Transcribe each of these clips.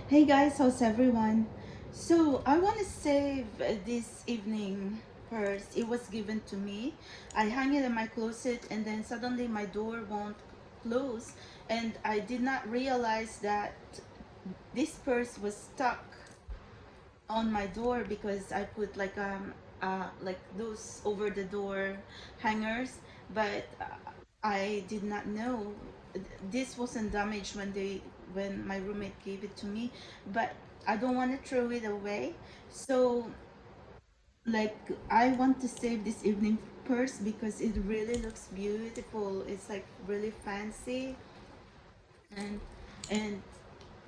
Hey guys, how's everyone? So I want to save this evening purse. It was given to me. I hang it in my closet and then suddenly my door won't close, and I did not realize that this purse was stuck on my door because I put like those over the door hangers, but I did not know this wasn't damaged when my roommate gave it to me, but I don't want to throw it away. So like I want to save this evening purse because it really looks beautiful. It's like really fancy and and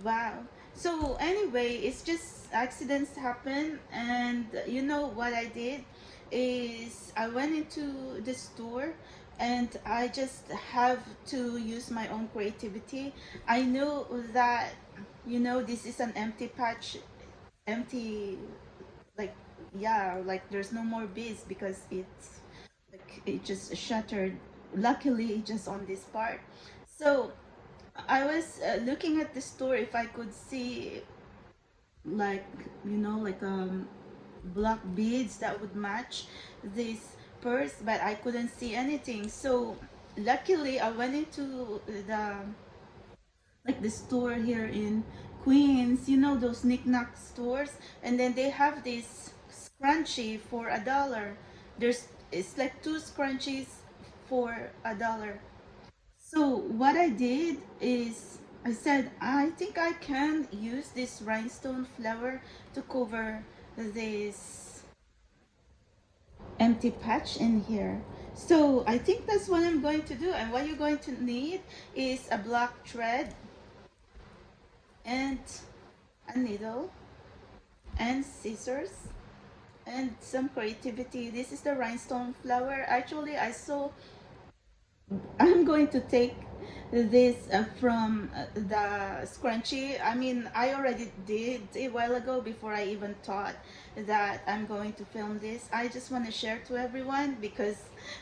wow. So anyway, it's just accidents happen, and you know what I did is I went into the store and I just have to use my own creativity. I know that this is an empty patch, empty, like, yeah, like there's no more beads because it's like it just shattered, luckily just on this part. So I was looking at the store if I could see like black beads that would match this purse, but I couldn't see anything. So luckily I went into the store here in Queens, those knickknack stores, and then they have this scrunchie for $1. It's like two scrunchies for $1. So what I did is I said I think I can use this rhinestone flower to cover this empty patch in here. So I think that's what I'm going to do, and what you're going to need is a black thread and a needle and scissors and some creativity. This is the rhinestone flower. Actually, I'm going to take this from the scrunchie. I mean, I already did a while ago before I even thought that I'm going to film this. I just want to share to everyone because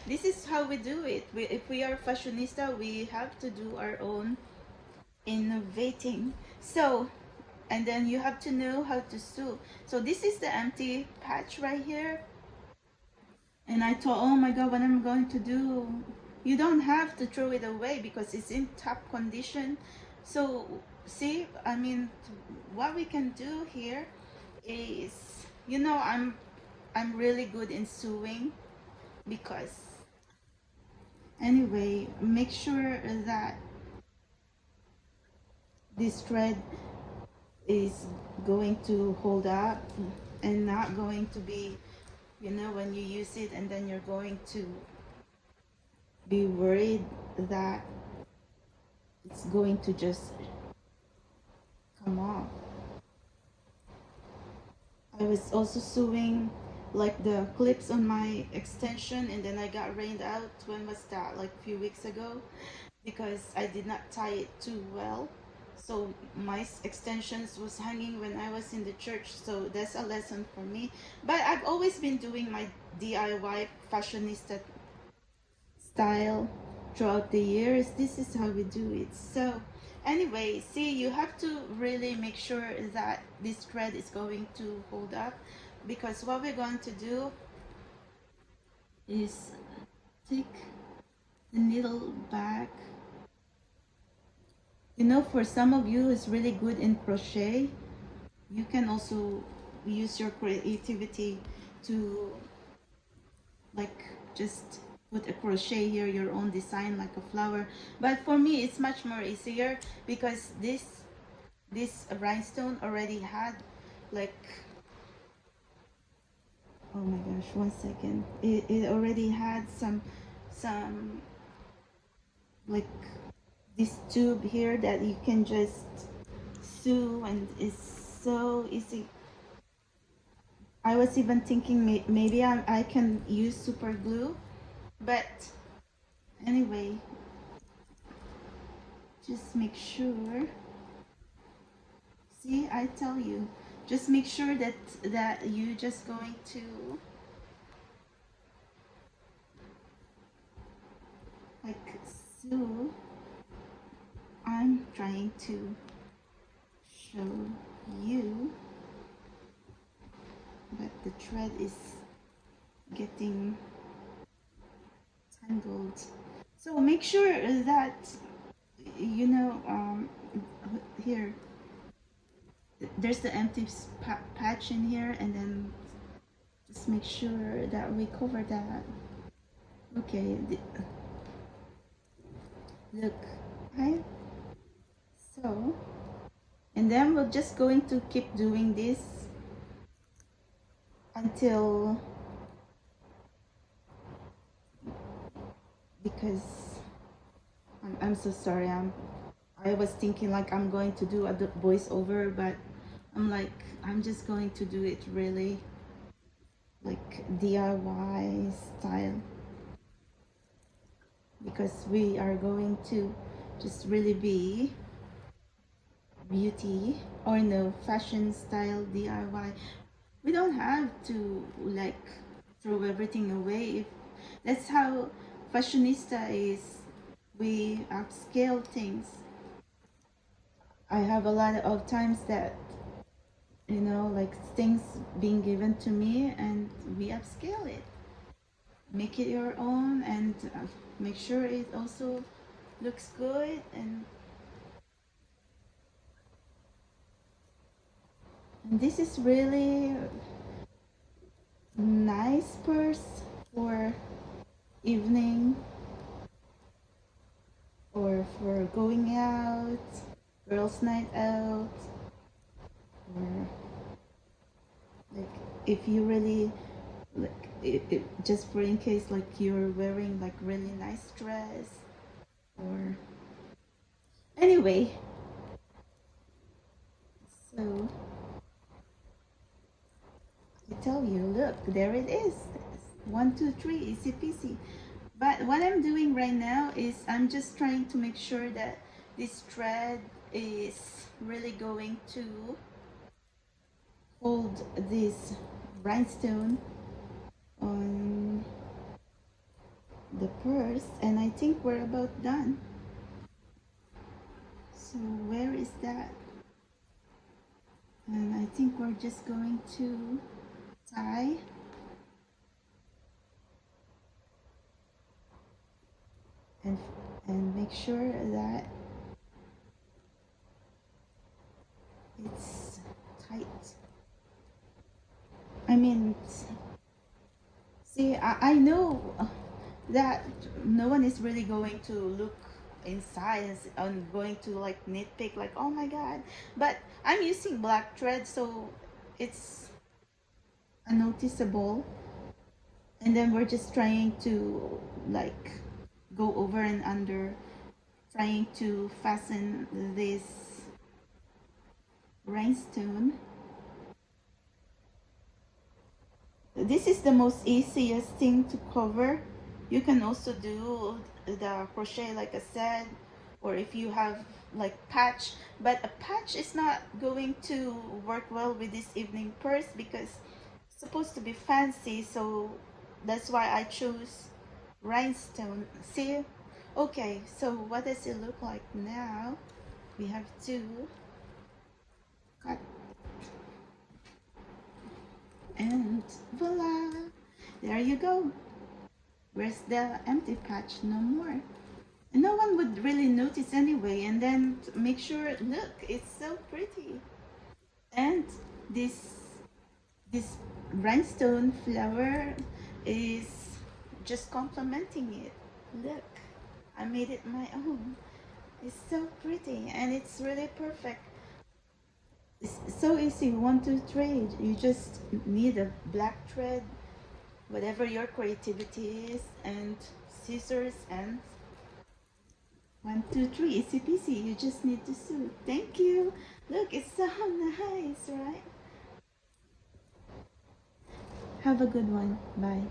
this is how we do it. If we are fashionista, we have to do our own innovating. So, and then you have to know how to sew. So this is the empty patch right here. And I thought, oh my God, what am I going to do? You don't have to throw it away because it's in top condition. So, see, I mean, what we can do here is, I'm really good in sewing because, anyway, make sure that this thread is going to hold up and not going to be, when you use it and then you're going to be worried that it's going to just come off. I was also sewing like the clips on my extension, and then I got rained out. When was that? Like a few weeks ago, because I did not tie it too well. So my extensions was hanging when I was in the church. So that's a lesson for me. But I've always been doing my DIY fashionista style throughout the years. This is how we do it. So anyway, see, you have to really make sure that this thread is going to hold up, because what we're going to do is take the needle back. For some of you is really good in crochet, you can also use your creativity to like just put a crochet here, your own design like a flower. But for me it's much more easier because this rhinestone already had like, oh my gosh, 1 second, it already had some like this tube here that you can just sew, and it's so easy. I was even thinking maybe I can use super glue, but anyway, just make sure. See, I tell you, just make sure that you just going to like sew. I'm trying to show you, but the thread is getting tangled. So make sure that you know here there's the empty patch in here, and then just make sure that we cover that. Okay, look, right? So, and then we're just going to keep doing this until, because I'm so sorry. I was thinking like I'm going to do a voiceover, but I'm like, I'm just going to do it really like DIY style, because we are going to just really be beauty, or no, fashion style DIY. We don't have to like throw everything away. If that's how fashionista is, we upscale things. I have a lot of times that, you know, like things being given to me and we upscale it, make it your own, and make sure it also looks good. And this is really nice purse for evening, or for going out, girls night out, or like if you really like just for in case like you're wearing like really nice dress, or anyway. So I tell you, look, there it is. 1, 2, 3, easy peasy. But what I'm doing right now is I'm just trying to make sure that this thread is really going to hold this rhinestone on the purse, and I think we're about done. So where is that? And I think we're just going to tie and make sure that it's tight. I mean, see, I know that no one is really going to look inside and going to like nitpick like, oh my god, but I'm using black thread, so it's unnoticeable. And then we're just trying to like go over and under, trying to fasten this rhinestone. This is the most easiest thing to cover. You can also do the crochet like I said, or if you have like patch, but a patch is not going to work well with this evening purse because it's supposed to be fancy. So that's why I chose rhinestone. See? Okay, so what does it look like now? We have to cut, and voila, there you go. Where's the empty patch? No more. And no one would really notice anyway. And then make sure, look, it's so pretty. And this this rhinestone flower is just complementing it. Look, I made it my own. It's so pretty and it's really perfect. It's so easy. 1, 2, 3. You just need a black thread, whatever your creativity is, and scissors, and 1, 2, 3, easy peasy. You just need to sew. Thank you. Look, it's so nice, right? Have a good one. Bye.